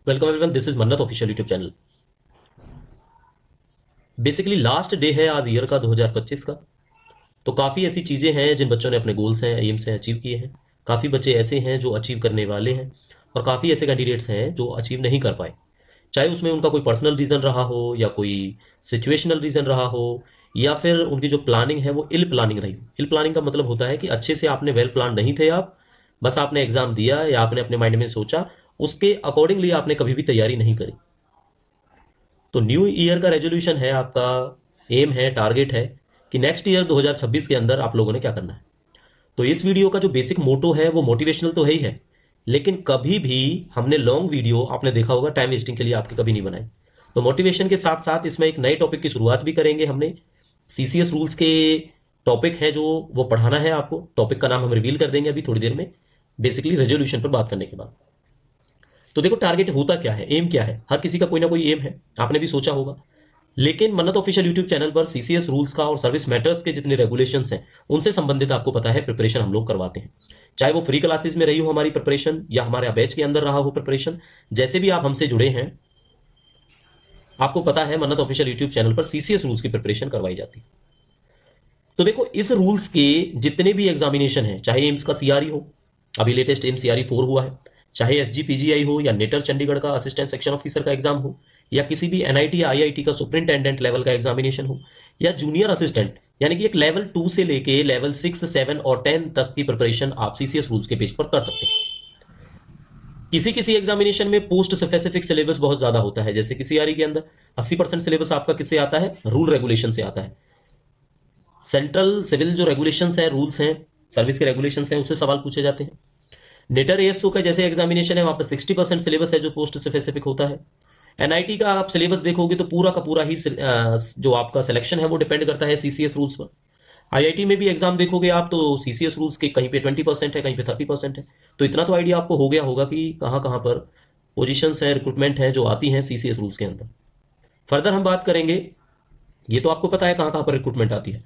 Welcome everyone, this is मन्नत official YouTube channel. Basically last day है आज year का 2025 का। तो काफ़ी ऐसी चीज़ें हैं जिन बच्चों ने अपने गोल्स हैं, एम्स हैं, अचीव किए हैं। काफ़ी बच्चे ऐसे हैं जो अचीव करने वाले हैं, और काफ़ी ऐसे कैंडिडेट्स हैं जो अचीव नहीं कर पाए। चाहे उसमें उनका कोई पर्सनल रीज़न रहा हो, या कोई सिचुएशनल रीज़न रहा हो, या फिर उनकी जो प्लानिंग है वो इल प्लानिंग रही हो। इल प्लानिंग का मतलब होता है कि अच्छे से आपने वेल प्लान नहीं थे आप, बस आपने एग्ज़ाम दिया या आपने अपने माइंड में सोचा, उसके अकॉर्डिंगली आपने कभी भी तैयारी नहीं करी। तो न्यू ईयर का रेजोल्यूशन है आपका, एम है, टारगेट है कि नेक्स्ट ईयर 2026 के अंदर आप लोगों ने क्या करना है। तो इस वीडियो का जो बेसिक मोटो है वो मोटिवेशनल तो है ही है, लेकिन कभी भी हमने लॉन्ग वीडियो, आपने देखा होगा, टाइम वेस्टिंग के लिए आपके कभी नहीं बनाए। तो मोटिवेशन के साथ साथ इसमें एक नए टॉपिक की शुरुआत भी करेंगे हमने। सीसीएस रूल्स के टॉपिक है जो वो पढ़ाना है आपको। टॉपिक का नाम हम रिवील कर देंगे अभी थोड़ी देर में, बेसिकली रेजोल्यूशन पर बात करने के बाद। तो देखो, टारगेट होता क्या है, एम क्या है। हर किसी का कोई ना कोई एम है, आपने भी सोचा होगा। लेकिन मन्नत ऑफिशियल यूट्यूब चैनल पर सीसीएस रूल्स का और सर्विस मैटर्स के जितने रेगुलेशंस हैं उनसे संबंधित आपको पता है प्रिपरेशन हम लोग करवाते हैं। चाहे वो फ्री क्लासेस में रही हो हमारी प्रिपरेशन, या हमारे बैच के अंदर रहा हो प्रिपरेशन, जैसे भी आप हमसे जुड़े हैं, आपको पता है मन्नत ऑफिशियल यूट्यूब चैनल पर सीसीएस रूल्स की प्रिपरेशन करवाई जाती है। तो देखो, इस रूल्स के जितने भी एग्जामिनेशन है, चाहे एम्स का सीआरई हो, अभी लेटेस्ट एम्स सीआरई 4 हुआ है, चाहे एसजीपीजीआई हो, या नेटर चंडीगढ़ का असिस्टेंट सेक्शन ऑफिसर का एग्जाम हो, या किसी भी एनआईटी या आईआईटी का सुपरिंटेंडेंट लेवल का एग्जामिनेशन हो, या जूनियर असिस्टेंट, यानी कि एक लेवल 2 से लेके लेवल 6, 7 और 10 तक की प्रिपरेशन आप सीसीएस रूल्स के बेस पर कर सकते हैं। किसी किसी एग्जामिनेशन में पोस्ट स्पेसिफिक सिलेबस बहुत ज्यादा होता है, जैसे कि सीआरई के अंदर 80% सिलेबस आपका किससे आता है, रूल रेगुलेशन से आता है। सेंट्रल सिविल जो रेगुलेशंस हैं, रूल्स हैं, सर्विस के रेगुलेशंस हैं, उससे सवाल पूछे जाते हैं। नेटर एएसओ का जैसे एग्जामिनेशन है, वहां पर 60% सिलेबस है जो पोस्ट स्पेसिफिक होता है। एनआईटी का आप सिलेबस देखोगे तो पूरा का पूरा ही जो आपका सिलेक्शन है वो डिपेंड करता है सीसीएस रूल्स पर। आईआईटी में भी एग्जाम देखोगे आप तो सीसीएस रूल्स के कहीं पे 20% है, कहीं पे 30% है। तो इतना तो आइडिया आपको हो गया होगा कि कहाँ कहाँ पर पोजीशंस है, रिक्रूटमेंट है जो आती हैं सीसीएस रूल्स के अंदर। फर्दर हम बात करेंगे, ये तो आपको पता है कहाँ कहाँ पर रिक्रूटमेंट आती है।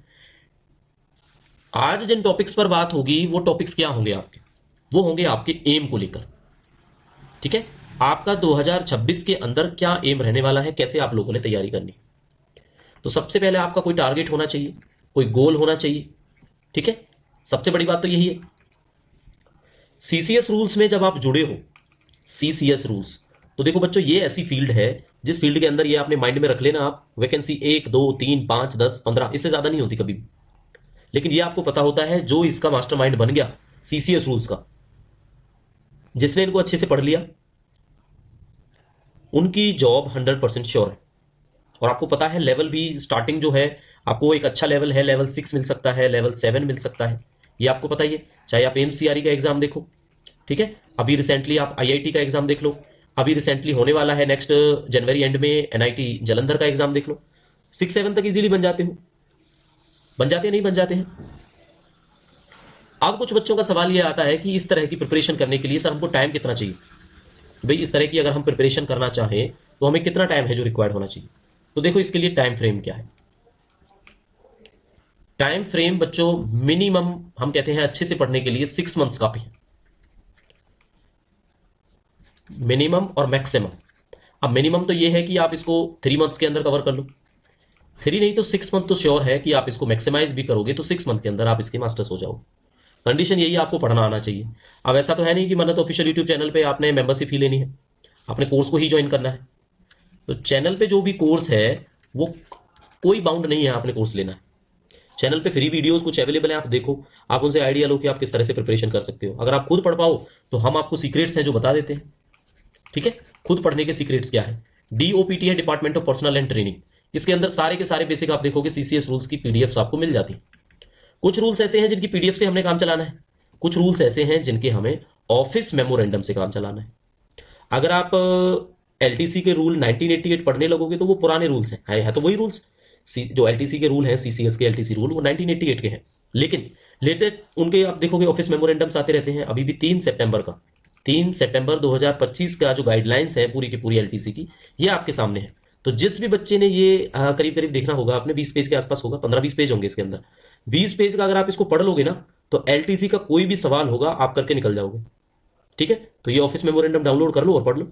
आज जिन टॉपिक्स पर बात होगी वो टॉपिक्स क्या होंगे आपके, वो होंगे आपके एम को लेकर। ठीक है, आपका 2026 के अंदर क्या एम रहने वाला है, कैसे आप लोगों ने तैयारी करनी। तो सबसे पहले आपका कोई टारगेट होना चाहिए, कोई गोल होना चाहिए। ठीक है, सबसे बड़ी बात तो यही है। सीसीएस रूल्स में जब आप जुड़े हो, सीसीएस रूल्स, तो देखो बच्चों, ये ऐसी फील्ड है जिस फील्ड के अंदर, ये आपने माइंड में रख लेना, आप वैकेंसी 1, 2, 3, 5, 10, 15 इससे ज्यादा नहीं होती कभी भी। लेकिन ये आपको पता होता है, जो इसका मास्टरमाइंड बन गया सीसीएस रूल्स का, जिसने इनको अच्छे से पढ़ लिया, उनकी जॉब 100% श्योर है। और आपको पता है लेवल भी स्टार्टिंग जो है, आपको एक अच्छा लेवल है, लेवल 6 मिल सकता है, लेवल 7 मिल सकता है, ये आपको पता ही है। चाहे आप एमसीआरई का एग्जाम देखो, ठीक है, अभी रिसेंटली आप आईआईटी का एग्जाम देख लो, अभी रिसेंटली होने वाला है नेक्स्ट जनवरी एंड में एनआईटी जलंधर का एग्जाम देख लो। 6, 7 तक इजीली बन जाते हो, बन जाते हैं, नहीं बन जाते हैं। अब कुछ बच्चों का सवाल ये आता है कि इस तरह की प्रिपरेशन करने के लिए सर हमको टाइम कितना चाहिए। भाई, इस तरह की अगर हम प्रिपरेशन करना चाहें तो हमें कितना टाइम है जो रिक्वायर्ड होना चाहिए। तो देखो, इसके लिए टाइम फ्रेम क्या है। टाइम फ्रेम बच्चों, मिनिमम हम कहते हैं अच्छे से पढ़ने के लिए 6 मंथ्स काफी है, मिनिमम और मैक्सिमम। अब मिनिमम तो ये है कि आप इसको 3 मंथ्स के अंदर कवर कर लो, 3 नहीं तो 6 मंथ तो श्योर है कि आप इसको मैक्सिमाइज भी करोगे तो 6 मंथ के अंदर आप इसके मास्टर्स हो जाओ। कंडीशन यही, आपको पढ़ना आना चाहिए। अब ऐसा तो है नहीं कि मन्नत ऑफिशियल यूट्यूब चैनल पे आपने मेंबरशिप ही लेनी है, आपने कोर्स को ही ज्वाइन करना है। तो चैनल पे जो भी कोर्स है वो कोई बाउंड नहीं है, आपने कोर्स लेना है। चैनल पे फ्री वीडियोस कुछ अवेलेबल है, आप देखो, आप उनसे आइडिया लो कि आप किस तरह से प्रिपरेशन कर सकते हो। अगर आप खुद पढ़ पाओ तो हम आपको सीक्रेट्स हैं जो बता देते हैं। ठीक है, खुद पढ़ने के सीक्रेट्स क्या है। डीओपीटी है, department of personal and training, इसके अंदर सारे के सारे बेसिक आप देखोगे सीसीएस रूल्स की पीडीएफ आपको मिल जाती है। कुछ रूल्स ऐसे हैं जिनकी पीडीएफ से हमने काम चलाना है, कुछ रूल्स ऐसे हैं जिनके हमें ऑफिस मेमोरेंडम से काम चलाना है। अगर आप एलटीसी के रूल 1988 पढ़ने लगोगे तो वो पुराने रूल्स हैं, है तो वही रूल्स। जो एलटीसी के रूल हैं, सीसीएस के एलटीसी रूल, वो 1988 के हैं। लेकिन लेटेस्ट उनके आप देखोगे ऑफिस मेमोरेंडम्स आते रहते हैं। अभी भी 3 सितंबर का, 3 सितंबर 2025 का जो गाइडलाइंस है पूरी की पूरी एलटीसी की, ये आपके सामने है। तो जिस भी बच्चे ने ये करीब करीब देखना होगा आपने, 20 पेज के आसपास होगा, 15-20 पेज होंगे इसके अंदर। 20 पेज का अगर आप इसको पढ़ लोगे ना, तो एलटीसी का कोई भी सवाल होगा आप करके निकल जाओगे। ठीक है, तो ये ऑफिस मेमोरेंडम डाउनलोड कर लो और पढ़ लो।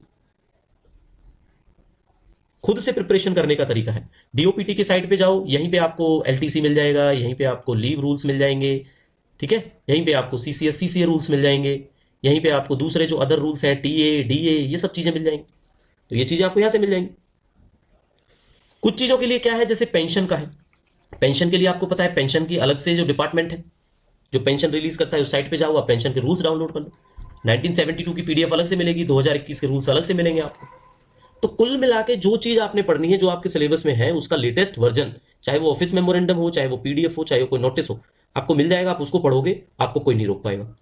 खुद से प्रिपरेशन करने का तरीका है। डीओपीटी की साइट पे जाओ, यहीं पे आपको एलटीसी मिल जाएगा, यहीं पे आपको लीव रूल्स मिल जाएंगे, ठीक है, यहीं पे आपको सीसीएस सीसीए रूल्स मिल जाएंगे, यहीं पे आपको दूसरे जो अदर रूल्स हैं टीए डीए ये सब चीजें मिल जाएंगी। तो ये चीजें आपको यहां से मिल जाएंगी। कुछ चीजों के लिए क्या है, जैसे पेंशन का है, पेंशन के लिए आपको पता है पेंशन की अलग से जो डिपार्टमेंट है जो पेंशन रिलीज करता है, उस साइट पे जाओ, आप पेंशन के रूल्स डाउनलोड कर लो। 1972 की पीडीएफ अलग से मिलेगी, 2021 के रूल्स अलग से मिलेंगे आपको। तो कुल मिला के जो चीज आपने पढ़नी है, जो आपके सिलेबस में है, उसका लेटेस्ट वर्जन, चाहे वो ऑफिस मेमोरेंडम हो, चाहे वो पीडीएफ हो, चाहे वो कोई नोटिस हो, आपको मिल जाएगा। आप उसको पढ़ोगे, आपको कोई नहीं रोक पाएगा।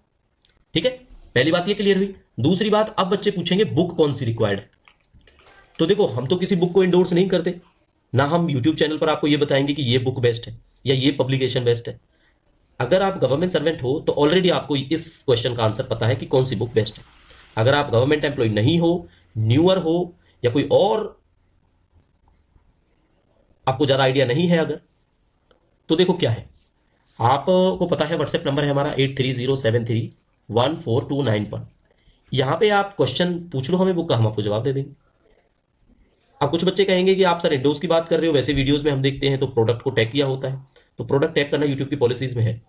ठीक है, पहली बात ये क्लियर हुई। दूसरी बात, अब बच्चे पूछेंगे बुक कौन सी रिक्वायर्ड है। तो देखो, हम तो किसी बुक को इंडोर्स नहीं करते, ना हम यूट्यूब चैनल पर आपको ये बताएंगे कि ये बुक बेस्ट है या ये पब्लिकेशन बेस्ट है। अगर आप गवर्नमेंट सर्वेंट हो तो ऑलरेडी आपको इस क्वेश्चन का आंसर पता है कि कौन सी बुक बेस्ट है। अगर आप गवर्नमेंट एम्प्लॉय नहीं हो, न्यूअर हो, या कोई और आपको ज्यादा आइडिया नहीं है अगर, तो देखो क्या है, आपको पता है व्हाट्सएप नंबर है हमारा 8307314291 पर। यहां पे आप क्वेश्चन पूछ लो हमें बुक का, हम आपको जवाब दे देंगे। अब कुछ बच्चे कहेंगे कि आप सर इंडोज की बात कर रहे हो, वैसे वीडियोस में हम देखते हैं तो प्रोडक्ट को टैग किया होता है। तो प्रोडक्ट टैग करना यूट्यूब की पॉलिसीज में है।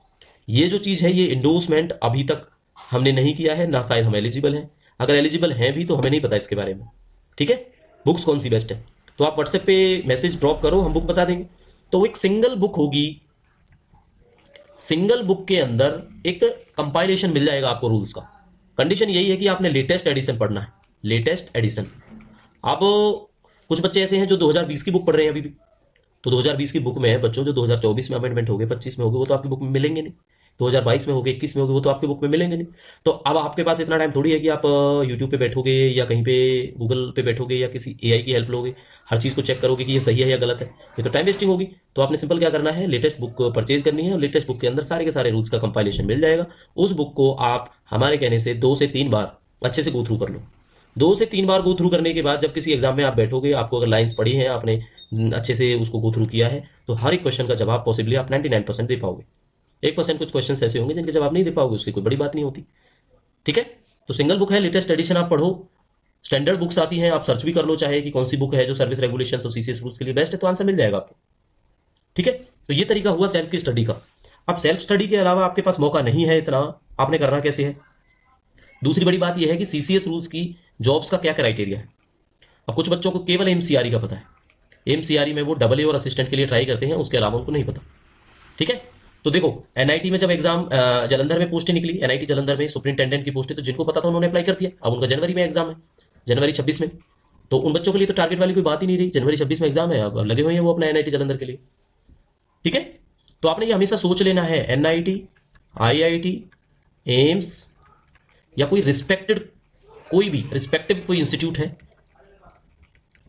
ये जो चीज है, ये इंडोर्समेंट अभी तक हमने नहीं किया है, ना शायद हम एलिजिबल हैं। अगर एलिजिबल हैं भी तो हमें नहीं पता इसके बारे में। ठीक है, बुक्स कौन सी बेस्ट है, तो आप व्हाट्सएप पे मैसेज ड्रॉप करो, हम बुक बता देंगे। तो एक सिंगल बुक होगी, सिंगल बुक के अंदर एक कंपाइलेशन मिल जाएगा आपको रूल्स का। कंडीशन यही है कि आपने लेटेस्ट एडिशन पढ़ना है, लेटेस्ट एडिशन। अब कुछ बच्चे ऐसे हैं जो 2020 की बुक पढ़ रहे हैं अभी भी, तो 2020 की बुक में है बच्चों, जो 2024 में अमेंडमेंट हो गए, 25 में हो गए, वो तो आपकी बुक में मिलेंगे नहीं। 2022 में हो गए, 21 में हो गए, वो तो आपकी बुक में मिलेंगे नहीं। तो अब आपके पास इतना टाइम थोड़ी है कि आप यूट्यूब पे बैठोगे या कहीं पे गूगल पे बैठोगे या किसी एआई की हेल्प लोगे, हर चीज़ को चेक करोगे कि ये सही है या गलत है। ये तो टाइम वेस्टिंग होगी। तो आपने सिंपल क्या करना है, लेटेस्ट बुक परचेज करनी है, और लेटेस्ट बुक के अंदर सारे के सारे रूल्स का कंपाइलेशन मिल जाएगा। उस बुक को आप हमारे कहने से 2 से 3 बार अच्छे से गो थ्रू कर लो। 2 से 3 बार गो थ्रू करने के बाद जब किसी एग्जाम में आप बैठोगे, आपको अगर लाइंस पढ़ी हैं, आपने अच्छे से उसको गो थ्रू किया है, तो हर एक क्वेश्चन का जवाब पॉसिबली आप 99% दे पाओगे। 1% कुछ क्वेश्चन ऐसे होंगे जिनके जवाब नहीं दे पाओगे, उसकी कोई बड़ी बात नहीं होती। ठीक है, तो सिंगल बुक है, लेटेस्ट एडिशन आप पढ़ो। स्टैंडर्ड बुक्स आती हैं, आप सर्च भी कर लो चाहे कि कौन सी बुक है जो सर्विस रेगुलेशन और सीसीएस रूल्स के लिए बेस्ट है, तो आंसर मिल जाएगा आपको। ठीक है, तो ये तरीका हुआ सेल्फ की स्टडी का। अब सेल्फ स्टडी के अलावा आपके पास मौका नहीं है इतना, आपने करना कैसे है। दूसरी बड़ी बात यह है कि सीसीएस रूल्स की जॉब्स का क्या क्राइटेरिया है। अब कुछ बच्चों को केवल एमसीआरई का पता है, एमसीआरई में वो डबल ए और असिस्टेंट के लिए ट्राई करते हैं, उसके अलावा उनको नहीं पता। ठीक है, तो देखो एनआईटी में जब एग्जाम जलंधर में पोस्टें निकली, एनआईटी जलंधर में सुपरिंटेंडेंट की पोस्टें, तो जिनको पता था उन्होंने अप्लाई कर दिया। अब उनका जनवरी में एग्जाम है, जनवरी 26 में, तो उन बच्चों के लिए तो टारगेट वाली कोई बात ही नहीं रही। जनवरी 26 में एग्जाम है, अब लगे हुए हैं वो अपना एनआईटी जलंधर के लिए। ठीक है, तो आपने ये हमेशा सोच लेना है, एनआईटी, आईआईटी, एम्स या कोई रिस्पेक्टेड, कोई भी रिस्पेक्टिव कोई इंस्टीट्यूट है,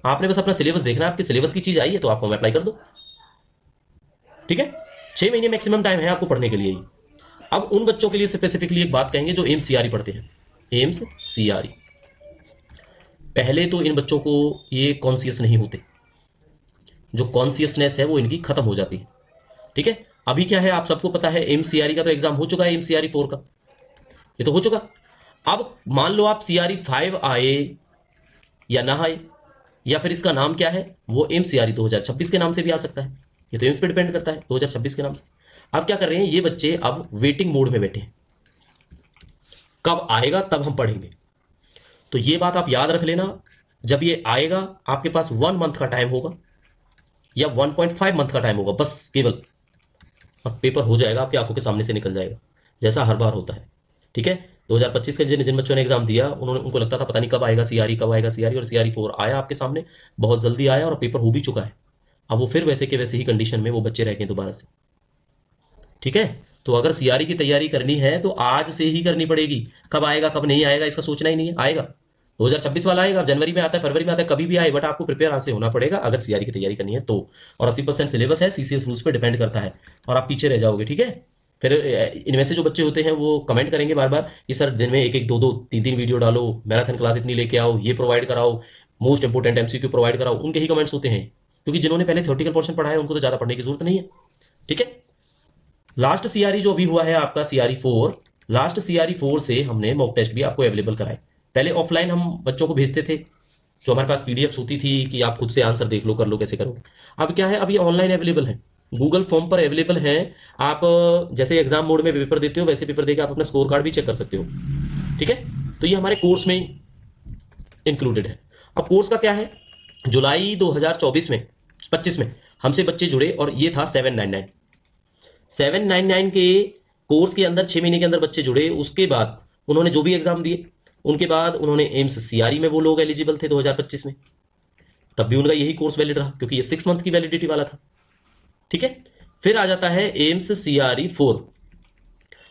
आपने बस अपना सिलेबस देखना है, आपके सिलेबस की चीज आई है तो आप अप्लाई कर दो। ठीक है, 6 महीने मैक्सिमम टाइम है आपको पढ़ने के लिए ही। अब उन बच्चों के लिए स्पेसिफिकली एक बात कहेंगे जो एम्स सीआरई पढ़ते हैं, एम्स सीआरई। पहले तो इन बच्चों को ये कॉन्सियस नहीं होते, जो कॉन्सियसनेस है वो इनकी खत्म हो जाती है। ठीक है, अभी क्या है आप सबको पता है, एम्स सीआरई का तो एग्जाम हो चुका है, एम्स सीआरई 4 का ये तो हो चुका। अब मान लो आप सीआरई 5 आए या ना आए, या फिर इसका नाम क्या है, वो एम्स सीआरई 2026 के नाम से भी आ सकता है, ये तो एम्स पे डिपेंड करता है 2026 के नाम से। अब क्या कर रहे हैं ये बच्चे, अब वेटिंग मोड में बैठे हैं, कब आएगा तब हम पढ़ेंगे। तो ये बात आप याद रख लेना, जब ये आएगा आपके पास 1 मंथ का टाइम होगा या 1.5 मंथ का टाइम होगा बस केवल, और पेपर हो जाएगा, आपकी आंखों के सामने से निकल जाएगा, जैसा हर बार होता है। ठीक है, 2025 के जिन जिन बच्चों ने एग्जाम दिया, उन्होंने, उनको लगता था पता नहीं कब आएगा सीआरई, कब आएगा सीआरई, और सीआरई 4 आया आपके सामने, बहुत जल्दी आया और पेपर हो भी चुका है। अब वो फिर वैसे के वैसे ही कंडीशन में वो बच्चे रह गए दोबारा से। ठीक है, तो अगर सीआरई की तैयारी करनी है तो आज से ही करनी पड़ेगी। कब आएगा कब नहीं आएगा इसका सोचना ही नहीं है, आएगा 2026 वाला आएगा, जनवरी में आता है, फरवरी में आता है, कभी भी आए, बट आपको प्रिपेयर आज से होना पड़ेगा अगर सीआरई की तैयारी करनी है तो। और 80% सिलेबस है, सीसीएस रूल्स पे डिपेंड करता है, और आप पीछे रह जाओगे। ठीक है, फिर इनमें से जो बच्चे होते हैं वो कमेंट करेंगे बार बार कि सर दिन में एक एक दो दो तीन तीन वीडियो डालो, मैराथन क्लास इतनी लेके आओ, ये प्रोवाइड कराओ, मोस्ट इंपोर्टेंट एमसीक्यू प्रोवाइड कराओ, उनके ही कमेंट्स होते हैं, क्योंकि जिन्होंने पहले थ्योरेटिकल पोर्शन पढ़ा है उनको तो ज्यादा पढ़ने की जरूरत नहीं है। ठीक है, लास्ट सीआरई जो अभी हुआ है आपका सीआरई 4, लास्ट सीआरई 4 से हमने मॉक टेस्ट भी आपको अवेलेबल कराए। पहले ऑफलाइन हम बच्चों को भेजते थे, जो हमारे पास पीडीएफ्स होती थी कि आप खुद से आंसर देख लो, कर लो, कैसे करो। अब क्या है, अब ये ऑनलाइन अवेलेबल है, गूगल फॉर्म पर अवेलेबल है। आप जैसे एग्जाम मोड में पेपर देते हो वैसे पेपर देकर आप अपना स्कोर कार्ड भी चेक कर सकते हो। ठीक है, तो ये हमारे कोर्स में इंक्लूडेड है। अब कोर्स का क्या है, जुलाई 2024 में 25 में हमसे बच्चे जुड़े और ये था 799 के कोर्स के अंदर 6 महीने के अंदर बच्चे जुड़े। उसके बाद उन्होंने जो भी एग्जाम दिए, उनके बाद उन्होंने एम्स सीआरई में वो लोग एलिजिबल थे 2025 में, तब भी उनका यही कोर्स वैलिड रहा क्योंकि ये 6 मंथ की वैलिडिटी वाला था। ठीक है, फिर आ जाता है एम्स सीआरई 4।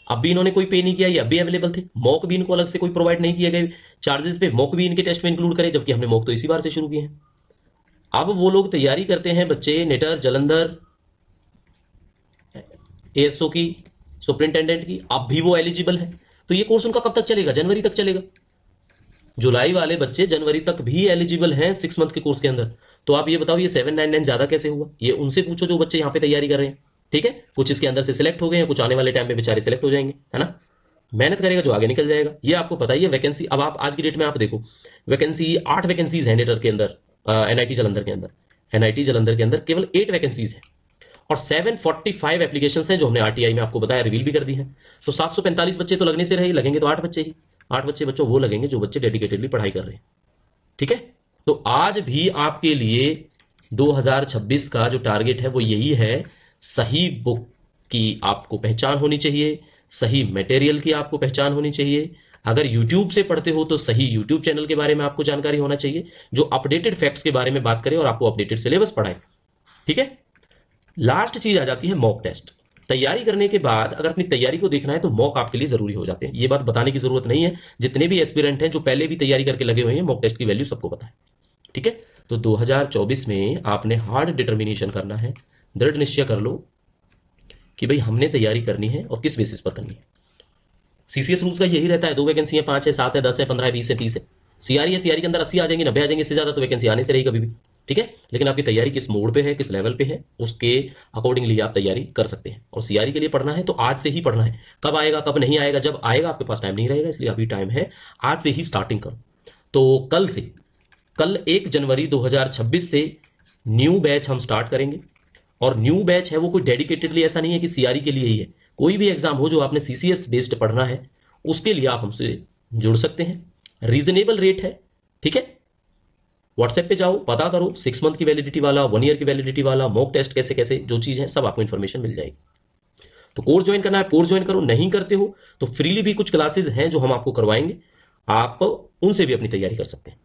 अब भी इन्होंने कोई पे नहीं किया, ये अब भी अवेलेबल थे। मॉक भी इनको अलग से कोई प्रोवाइड नहीं किए गए चार्जेस पे, मॉक भी इनके टेस्ट में इंक्लूड करे, जबकि हमने मॉक तो इसी बार से शुरू किए हैं। अब वो लोग तैयारी करते हैं बच्चे नेटर जलंधर एएसओ की, सुपरिंटेंडेंट की, अब भी वो एलिजिबल है। तो ये कोर्स उनका कब तक चलेगा, जनवरी तक चलेगा। जुलाई वाले बच्चे जनवरी तक भी एलिजिबल हैं 6 मंथ के कोर्स के अंदर। तो आप ये बताओ ये 799 ज्यादा कैसे हुआ, ये उनसे पूछो जो बच्चे यहाँ पे तैयारी कर रहे हैं। ठीक है, कुछ इसके अंदर से सिलेक्ट हो गए हैं, कुछ आने वाले टाइम में बेचारे सिलेक्ट हो जाएंगे, है ना। मेहनत करेगा जो आगे निकल जाएगा, ये आपको पता ही है। वैकेंसी अब आप आज की डेट में आप देखो, वैकेंसी 8 वैकेंसीज है नेटर के अंदर, एनआईटी जलंधर के अंदर, एनआईटी जलंधर के अंदर केवल 8 वैकेंसीज है और 745 एप्लीकेशन है जो हमने आरटीआई में आपको बताया, रिवील भी कर दी है। तो 745 बच्चे तो लगने से रहे, लगेंगे तो 8 बच्चे ही, 8 बच्चे बच्चों वो लगेंगे जो बच्चे डेडिकेटेडली पढ़ाई कर रहे हैं। ठीक है, तो आज भी आपके लिए 2026 का जो टारगेट है वो यही है, सही बुक की आपको पहचान होनी चाहिए, सही मटेरियल की आपको पहचान होनी चाहिए। अगर YouTube से पढ़ते हो तो सही YouTube चैनल के बारे में आपको जानकारी होना चाहिए, जो अपडेटेड फैक्ट्स के बारे में बात करे और आपको अपडेटेड सिलेबस पढ़ाए। ठीक है, लास्ट चीज आ जाती है मॉक टेस्ट। तैयारी करने के बाद अगर अपनी तैयारी को देखना है तो मॉक आपके लिए जरूरी हो जाते हैं, ये बात बताने की जरूरत नहीं है। जितने भी एस्पिरेंट हैं जो पहले भी तैयारी करके लगे हुए हैं, मॉक टेस्ट की वैल्यू सबको पता है। ठीक है, तो 2024 में आपने हार्ड डिटर्मिनेशन करना है, दृढ़ निश्चय कर लो कि भाई हमने तैयारी करनी है और किस बेसिस पर करनी है। सीसीएस रूल्स का यही रहता है, 2 वैकेंसी है, 5 है, 7 है, 10 है, 15 है, 20 है, 30 है। सीआरई है, सीआरई के अंदर 80 आ जाएंगे, 90 आ जाएंगे, इससे ज्यादा तो वैकेंसी आने से रही कभी भी। ठीक है, लेकिन आपकी तैयारी किस मोड पे है, किस लेवल पे है, उसके अकॉर्डिंगली आप तैयारी कर सकते हैं। और सीआरई के लिए पढ़ना है तो आज से ही पढ़ना है, कब आएगा कब नहीं आएगा, जब आएगा आपके पास टाइम नहीं रहेगा, इसलिए अभी टाइम है, आज से ही स्टार्टिंग करो। तो कल से, कल 1 जनवरी 2026 से न्यू बैच हम स्टार्ट करेंगे। और न्यू बैच है वो कोई डेडिकेटेडली ऐसा नहीं है कि सीआरई के लिए ही है, कोई भी एग्जाम हो जो आपने सीसीएस बेस्ड पढ़ना है उसके लिए आप हमसे जुड़ सकते हैं। रीजनेबल रेट है। ठीक है, व्हाट्सएप पे जाओ, पता करो, 6 मंथ की वैलिडिटी वाला, 1 ईयर की वैलिडिटी वाला, मॉक टेस्ट कैसे कैसे जो चीज है सब आपको इन्फॉर्मेशन मिल जाएगी। तो कोर्स ज्वाइन करना है, कोर्स ज्वाइन करो, नहीं करते हो तो फ्रीली भी कुछ क्लासेस हैं जो हम आपको करवाएंगे, आप उनसे भी अपनी तैयारी कर सकते हैं।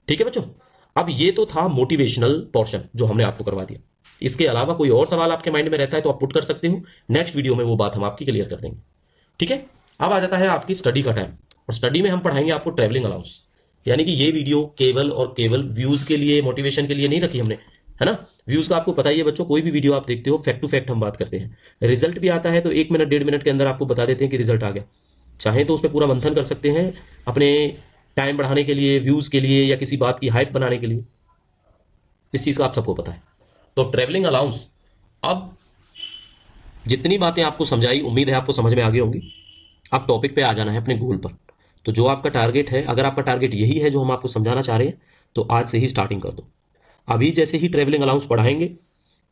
ठीक है बच्चों, अब ये तो था मोटिवेशनल पोर्शन जो हमने आपको करवा दिया। इसके अलावा कोई और सवाल आपके माइंड में रहता है तो आप पुट कर सकते हो, नेक्स्ट वीडियो में वो बात हम आपकी क्लियर कर देंगे। ठीक है, अब आ जाता है आपकी स्टडी का टाइम, और स्टडी में हम पढ़ाएंगे आपको ट्रैवलिंग अलाउंस। यानी कि ये वीडियो केवल और केवल व्यूज के लिए, मोटिवेशन के लिए नहीं रखी हमने, है ना। व्यूज का आपको पता ही है बच्चों, कोई भी वीडियो आप देखते हो फैक्ट टू फैक्ट हम बात करते हैं। रिजल्ट भी आता है तो 1 मिनट 1.5 मिनट के अंदर आपको बता देते हैं कि रिजल्ट आ गया। चाहे तो उस पर पूरा मंथन कर सकते हैं अपने टाइम बढ़ाने के लिए, व्यूज के लिए, या किसी बात की हाइप बनाने के लिए, इस चीज का आप सबको पता है। तो ट्रैवलिंग अलाउंस, अब जितनी बातें आपको समझाई उम्मीद है आपको समझ में आ गई होंगी। अब टॉपिक पे आ जाना है अपने गोल पर। तो जो आपका टारगेट है, अगर आपका टारगेट यही है जो हम आपको समझाना चाह रहे हैं, तो आज से ही स्टार्टिंग कर दो। अभी जैसे ही ट्रैवलिंग अलाउंस पढ़ाएंगे,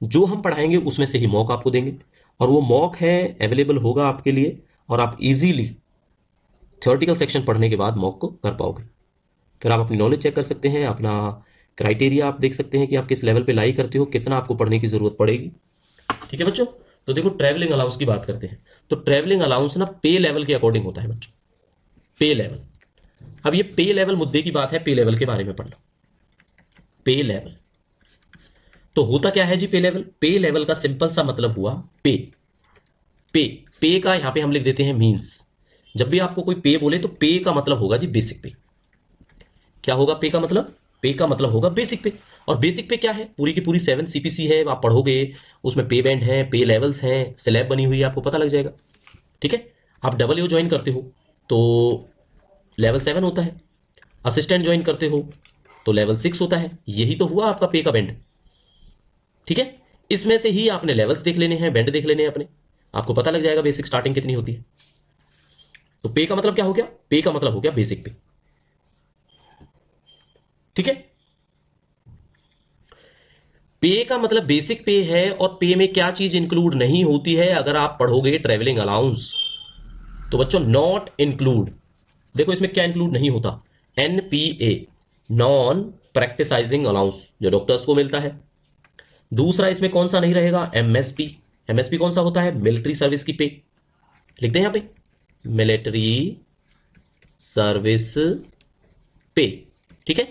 जो हम पढ़ाएंगे उसमें से ही मॉक आपको देंगे, और वो मॉक है अवेलेबल होगा आपके लिए, और आप इजीली थ्योरेटिकल सेक्शन पढ़ने के बाद मॉक को कर पाओगे। फिर आप अपनी नॉलेज चेक कर सकते हैं, अपना क्राइटेरिया आप देख सकते हैं कि आप किस लेवल पे लाई करते हो, कितना आपको पढ़ने की जरूरत पड़ेगी। ठीक है बच्चों, तो देखो ट्रैवलिंग अलाउंस की बात करते हैं। तो ट्रैवलिंग अलाउंस ना पे लेवल के अकॉर्डिंग होता है बच्चों, पे लेवल। अब ये पे लेवल मुद्दे की बात है, पे लेवल के बारे में पढ़ना। पे लेवल तो होता क्या है जी, पे लेवल, पे लेवल का सिंपल सा मतलब हुआ पे। पे पे का यहां पे हम लिख देते हैं मींस। जब भी आपको कोई पे बोले तो पे का मतलब होगा जी बेसिक पे। क्या होगा पे का मतलब, पे का मतलब होगा बेसिक पे। और बेसिक पे क्या है, पूरी की पूरी 7 सीपीसी है, आप पढ़ोगे उसमें पे बैंड है, पे लेवल्स हैं, स्लैब बनी हुई है, आपको पता लग जाएगा। ठीक है, आप डबल ओ ज्वाइन करते हो तो लेवल 7 होता है, असिस्टेंट ज्वाइन करते हो तो लेवल 6 होता है। यही तो हुआ आपका पे का बैंड। ठीक है, इसमें से ही आपने लेवल्स देख लेने हैं, बैंड देख लेने हैं अपने, आपको पता लग जाएगा बेसिक स्टार्टिंग कितनी होती है। तो पे का मतलब क्या हो गया, पे का मतलब हो गया बेसिक पे। ठीक है। पे का मतलब बेसिक पे है, और पे में क्या चीज इंक्लूड नहीं होती है अगर आप पढ़ोगे ट्रेवलिंग अलाउंस, तो बच्चों नॉट इंक्लूड। देखो इसमें क्या इंक्लूड नहीं होता, एनपीए, नॉन प्रैक्टिसाइजिंग अलाउंस, जो डॉक्टर्स को मिलता है। दूसरा इसमें कौन सा नहीं रहेगा, एमएसपी। एमएसपी कौन सा होता है, मिलिट्री सर्विस की पे, लिखते हैं यहां पे मिलिट्री सर्विस पे, ठीक है।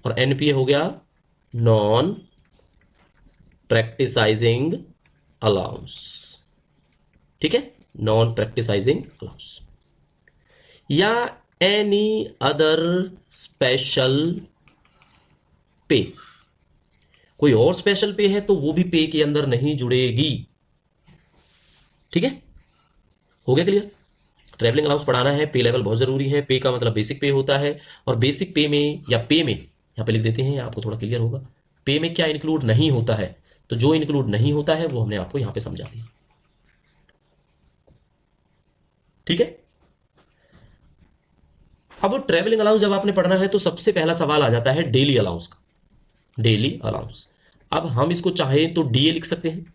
और एनपीए हो गया नॉन प्रैक्टिसाइजिंग अलाउंस, ठीक है, नॉन प्रैक्टिसाइजिंग अलाउंस। या एनी अदर स्पेशल पे, कोई और स्पेशल पे है तो वो भी पे के अंदर नहीं जुड़ेगी, ठीक है। हो गया क्लियर। ट्रैवलिंग अलाउंस पढ़ाना है, पे लेवल बहुत जरूरी है। पे का मतलब बेसिक पे होता है, और बेसिक पे में या पे में यहां पे लिख देते हैं, आपको थोड़ा क्लियर होगा। पे में क्या इंक्लूड नहीं होता है, तो जो इंक्लूड नहीं होता है वो हमने आपको यहां पे समझा दिया, ठीक है। अब ट्रैवलिंग अलाउंस जब आपने पढ़ना है तो सबसे पहला सवाल आ जाता है डेली अलाउंस का, डेली अलाउंस। अब हम इसको चाहें तो डीए लिख सकते हैं,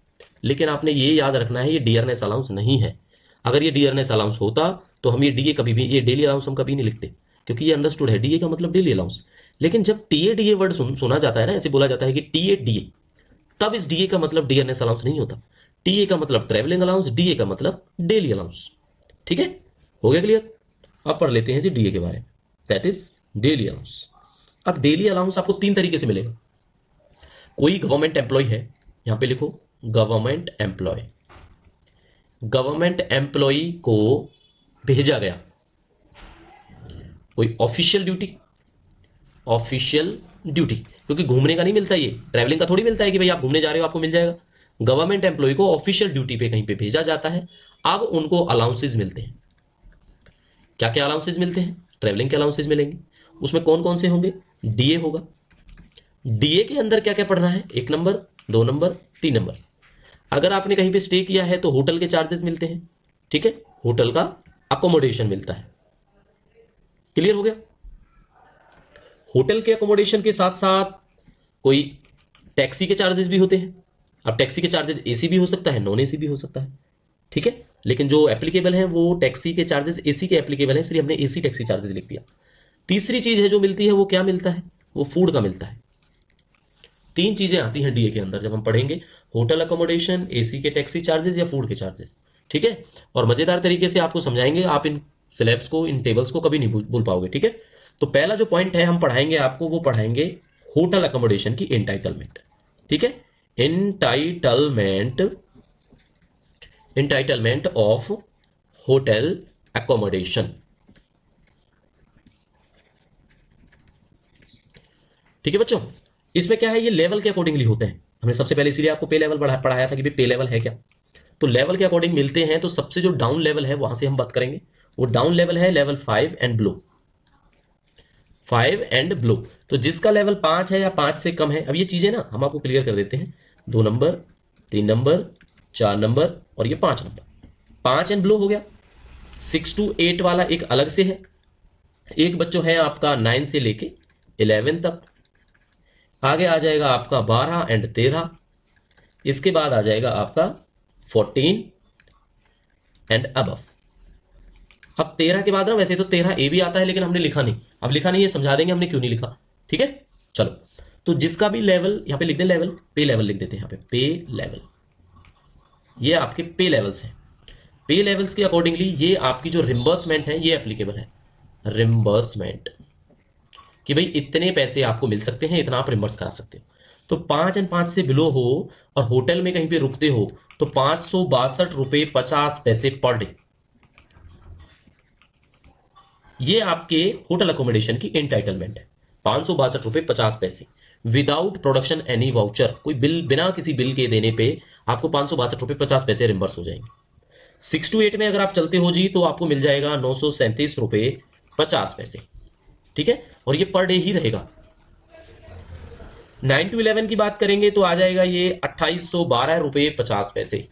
लेकिन आपने ये याद रखना है ये डियरनेस अलाउंस नहीं है। अगर ये डियरनेस अलाउंस होता तो हम ये डीए कभी भी, ये डेली अलाउंस हम कभी नहीं लिखते, क्योंकि ये अंडरस्टूड है डीए का मतलब डेली अलाउंस। लेकिन जब टीए डीए वर्ड सुना जाता है ना, ऐसे बोला जाता है कि टीए डीए, तब इस डीए का मतलब डियरनेस अलाउंस नहीं होता। टीए का मतलब ट्रेवलिंग अलाउंस, डीए का मतलब डेली अलाउंस, ठीक है। हो गया क्लियर। अब पढ़ लेते हैं जी डीए के बारे में, दैट इज डेली अलाउंस। अब डेली अलाउंस आपको तीन तरीके से मिलेगा। कोई गवर्नमेंट एम्प्लॉय है, यहां पे लिखो गवर्नमेंट एम्प्लॉय, गवर्नमेंट एम्प्लॉय को भेजा गया कोई ऑफिशियल ड्यूटी, ऑफिशियल ड्यूटी, क्योंकि घूमने का नहीं मिलता, ये ट्रैवलिंग का थोड़ी मिलता है कि भाई आप घूमने जा रहे हो आपको मिल जाएगा। गवर्नमेंट एम्प्लॉय को ऑफिशियल ड्यूटी पे कहीं पे भेजा जाता है। अब उनको अलाउंसेस मिलते हैं। क्या क्या अलाउंसेस मिलते हैं, ट्रैवलिंग के अलाउंसेस मिलेंगे। उसमें कौन कौन से होंगे, डीए होगा। डीए के अंदर क्या क्या पढ़ना है, 1 नंबर, 2 नंबर, 3 नंबर। अगर आपने कहीं पे स्टे किया है तो होटल के चार्जेस मिलते हैं, ठीक है, होटल का अकोमोडेशन मिलता है। क्लियर हो गया। होटल के अकोमोडेशन के साथ साथ कोई टैक्सी के चार्जेस भी होते हैं। अब टैक्सी के चार्जेस एसी भी हो सकता है, नॉन एसी भी हो सकता है, ठीक है। लेकिन जो एप्लीकेबल है वो टैक्सी के चार्जेस एसी के एप्लीकेबल है, इसलिए हमने एसी टैक्सी चार्जेस लिख दिया। तीसरी चीज है जो मिलती है वो क्या मिलता है, वो फूड का मिलता है। तीन चीजें आती हैं डीए के अंदर जब हम पढ़ेंगे, होटल अकोमोडेशन, एसी के टैक्सी चार्जेस या फूड के चार्जेस, ठीक है। और मजेदार तरीके से आपको समझाएंगे, आप इन स्लैब्स को, इन टेबल्स को कभी नहीं भूल पाओगे, ठीक है। तो पहला जो पॉइंट है हम पढ़ाएंगे आपको, वो पढ़ाएंगे होटल अकोमोडेशन की एंटाइटलमेंट, ठीक है। Entitlement, entitlement of hotel accommodation, ठीक है बच्चों। इसमें क्या है, ये लेवल के अकॉर्डिंगली होते हैं। हमने सबसे पहले इसीलिए आपको पे लेवल पढ़ाया था कि भाई पे लेवल है क्या, तो लेवल के अकॉर्डिंग मिलते हैं। तो सबसे जो डाउन लेवल है वहां से हम बात करेंगे, वो डाउन लेवल है level 5 and blow, 5 and blow. तो जिसका लेवल 5 है या 5 से कम है, अब ये चीजें ना हम आपको क्लियर कर देते हैं, 2 नंबर, 3 नंबर, 4 नंबर और ये 5 नंबर, 5 एंड ब्लो हो गया। 6 to 8 वाला एक अलग से है। एक बच्चों है आपका 9 से लेके 11 तक। आगे आ जाएगा आपका 12 एंड 13। इसके बाद आ जाएगा आपका 14 एंड अबव। अब 13 के बाद ना, वैसे तो 13 ए भी आता है लेकिन हमने लिखा नहीं, अब लिखा नहीं है, समझा देंगे हमने क्यों नहीं लिखा, ठीक है। चलो, तो जिसका भी लेवल यहां पे लिख दे, लेवल, पे लेवल लिख देते हैं यहां पे, पे लेवल। ये आपके पे लेवल्स हैं। पे लेवल्स के अकॉर्डिंगली ये आपकी जो रिम्बर्समेंट है ये एप्लीकेबल है। रिम्बर्समेंट कि भाई इतने पैसे आपको मिल सकते हैं, इतना आप रिम्बर्स करा सकते हो। तो 5 एंड 5 से बिलो हो और होटल में कहीं पे रुकते हो तो 562 रुपए 50 पैसे पर डे, ये आपके होटल अकोमोडेशन की एंटाइटलमेंट है। 562 रुपए 50 पैसे विदाउट प्रोडक्शन एनी वाउचर, कोई बिल, बिना किसी बिल के देने पे आपको 562 रुपए 50 पैसे रिम्बर्स हो जाएंगे। 6 to 8 में अगर आप चलते हो जी तो आपको मिल जाएगा 937 रुपए 50 पैसे, ठीक है, और ये पर डे ही रहेगा। 9 to 11 की बात करेंगे तो आ जाएगा ये 2812 रुपए 50 पैसे,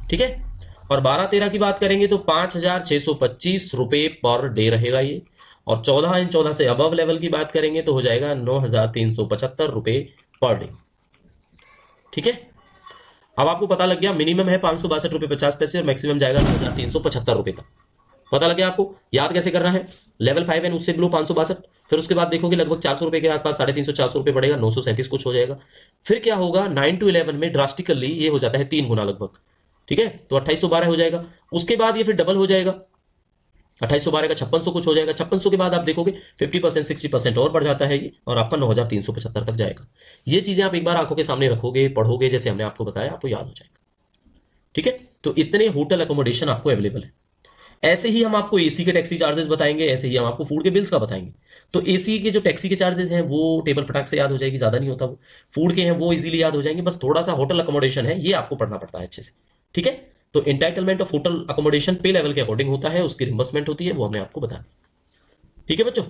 ठीक है। और 12-13 की बात करेंगे तो 5625 रुपए पर डे रहेगा ये। और 14 इन 14 से अबव लेवल की बात करेंगे तो हो जाएगा 9,375 रुपए पर डे। ठीक है, अब आपको पता लग गया मिनिमम है 562 रुपए 50 पैसे और मैक्सिमम जाएगा 9,375 रुपए तक। पता लग गया आपको, याद कैसे करना है, लेवल 5 एंड उससे बिलो 562, फिर उसके बाद देखोगे लगभग 400 रुपए के आसपास, 350 400 रुपए बढ़ेगा, 937 कुछ हो जाएगा। फिर क्या होगा, 9 to 11 में ड्रास्टिकली ये हो जाता है 3 गुना लगभग। ठीक है, तो 2812 हो जाएगा। उसके बाद ये फिर डबल हो जाएगा, 2812 का 5600 कुछ हो जाएगा। 5600 के बाद आप देखोगे 50% 60% और बढ़ जाता है ये, और आपका 9,375 तक जाएगा। ये चीजें आप एक बार आंखों के सामने रखोगे, पढ़ोगे, जैसे हमने आपको बताया, आपको याद हो जाएगा। ठीक है, तो इतने होटल अकोमोडेशन आपको अवेलेबल है। ऐसे ही हम आपको एसी के टैक्सी चार्जेस बताएंगे, ऐसे ही हम आपको फूड के बिल्स का बताएंगे। तो एसी के जो टैक्सी के चार्जेस हैं वो टेबल फटाक से याद हो जाएगी, ज्यादा नहीं होता वो। फूड के हैं वो इजीली याद हो जाएंगे, बस थोड़ा सा होटल अकोमोडेशन है, ये आपको पढ़ना पड़ता है अच्छे से। ठीक है, तो एंटाइटलमेंट ऑफ होटल अकोमोडेशन पे लेवल के अकॉर्डिंग होता है, उसकी रिम्बर्समेंट होती है, वो हमने आपको बता दी। ठीक है बच्चों,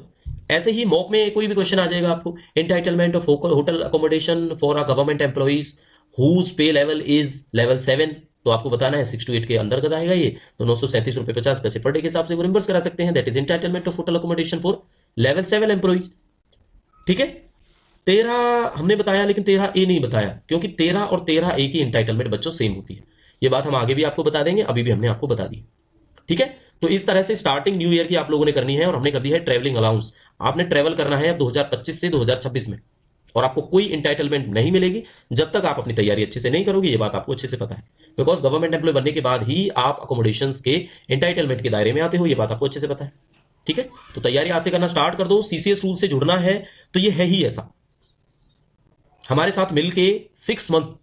ऐसे ही मॉक में कोई भी क्वेश्चन आ जाएगा आपको, entitlement of hotel accommodation for a government employees whose pay level is level 7, तो आपको बताना है 6 to 8 के अंदर आएगा ये, तो 937 रुपए 50 पैसे पर डे के हिसाब से वो रिम्बर्स करा सकते हैं। That is entitlement of hotel accommodation for level 7 employees. ठीक है, 13 हमने बताया लेकिन 13A नहीं बताया, क्योंकि 13 और 13A की एंटाइटलमेंट बच्चों सेम होती है। ये बात हम आगे भी आपको बता देंगे, अभी भी हमने आपको बता दी। ठीक है, तो इस तरह से स्टार्टिंग न्यू ईयर की आप लोगों ने करनी है, और हमने कर दी है ट्रेवलिंग अलाउंस। आपने ट्रेवल करना है अब 2025 से 2026 में, और आपको कोई इंटाइटलमेंट नहीं मिलेगी जब तक आप अपनी तैयारी अच्छे से नहीं करोगे, ये बात आपको अच्छे से पता है। बिकॉज गवर्नमेंट एम्प्लॉय बनने के बाद ही आप अकोमोडेशंस के इंटाइटलमेंट के दायरे में आते हो, ये बात आपको अच्छे से पता है। ठीक है, तो तैयारी आज से करना स्टार्ट कर दो। सीसीएस रूल से जुड़ना है तो ये है ही ऐसा, हमारे साथ मिलके 6 मंथ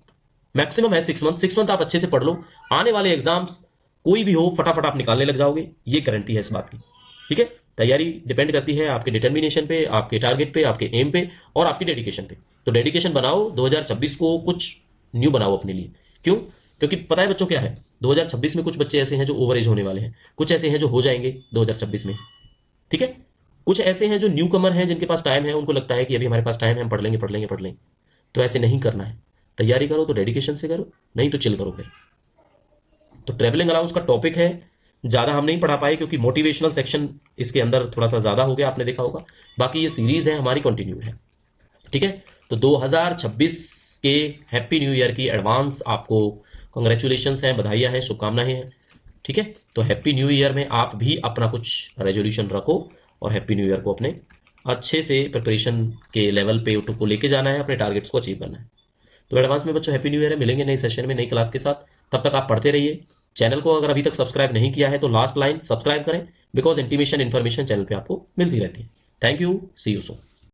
मैक्सिमम है, 6 मंथ, 6 मंथ आप अच्छे से पढ़ लो, आने वाले एग्जाम्स कोई भी हो फटाफट आप निकालने लग जाओगे, ये गारंटी है इस बात की। ठीक है, तैयारी डिपेंड करती है आपके डिटर्मिनेशन पे, आपके टारगेट पे, आपके एम पे, और आपकी डेडिकेशन पे। तो डेडिकेशन बनाओ, 2026 को कुछ न्यू बनाओ अपने लिए। क्यों? क्योंकि पता है बच्चों क्या है, 2026 में कुछ बच्चे ऐसे हैं जो ओवर एज होने वाले हैं, कुछ ऐसे हैं जो हो जाएंगे 2026 में। ठीक है, कुछ ऐसे हैं जो न्यू कमर हैं, जिनके पास टाइम है, उनको लगता है कि अभी हमारे पास टाइम है, हम पढ़ लेंगे पढ़ लेंगे पढ़ लेंगे। तो ऐसे नहीं करना है, तैयारी करो तो डेडिकेशन से करो, नहीं तो चिल करो फिर। तो ट्रेवलिंग अलाउंस का टॉपिक है, ज़्यादा हम नहीं पढ़ा पाए क्योंकि मोटिवेशनल सेक्शन इसके अंदर थोड़ा सा ज़्यादा हो गया, आपने देखा होगा। बाकी ये सीरीज़ है हमारी, कंटिन्यू है। ठीक है, तो 2026 के हैप्पी न्यू ईयर की एडवांस आपको कंग्रेचुलेशंस हैं, बधाइयाँ हैं, शुभकामनाएं हैं। ठीक है, तो हैप्पी न्यू ईयर में आप भी अपना कुछ रेजोल्यूशन रखो, और हैप्पी न्यू ईयर को अपने अच्छे से प्रिपरेशन के लेवल पे को लेके जाना है, अपने टारगेट्स को अचीव करना है। तो एडवांस में बच्चों हैप्पी न्यू ईयर है, मिलेंगे नए सेशन में नई क्लास के साथ। तब तक आप पढ़ते रहिए। चैनल को अगर अभी तक सब्सक्राइब नहीं किया है तो लास्ट लाइन सब्सक्राइब करें, बिकॉज इंटीमेशन इन्फॉर्मेशन चैनल पे आपको मिलती रहती है। Thank you, see you soon.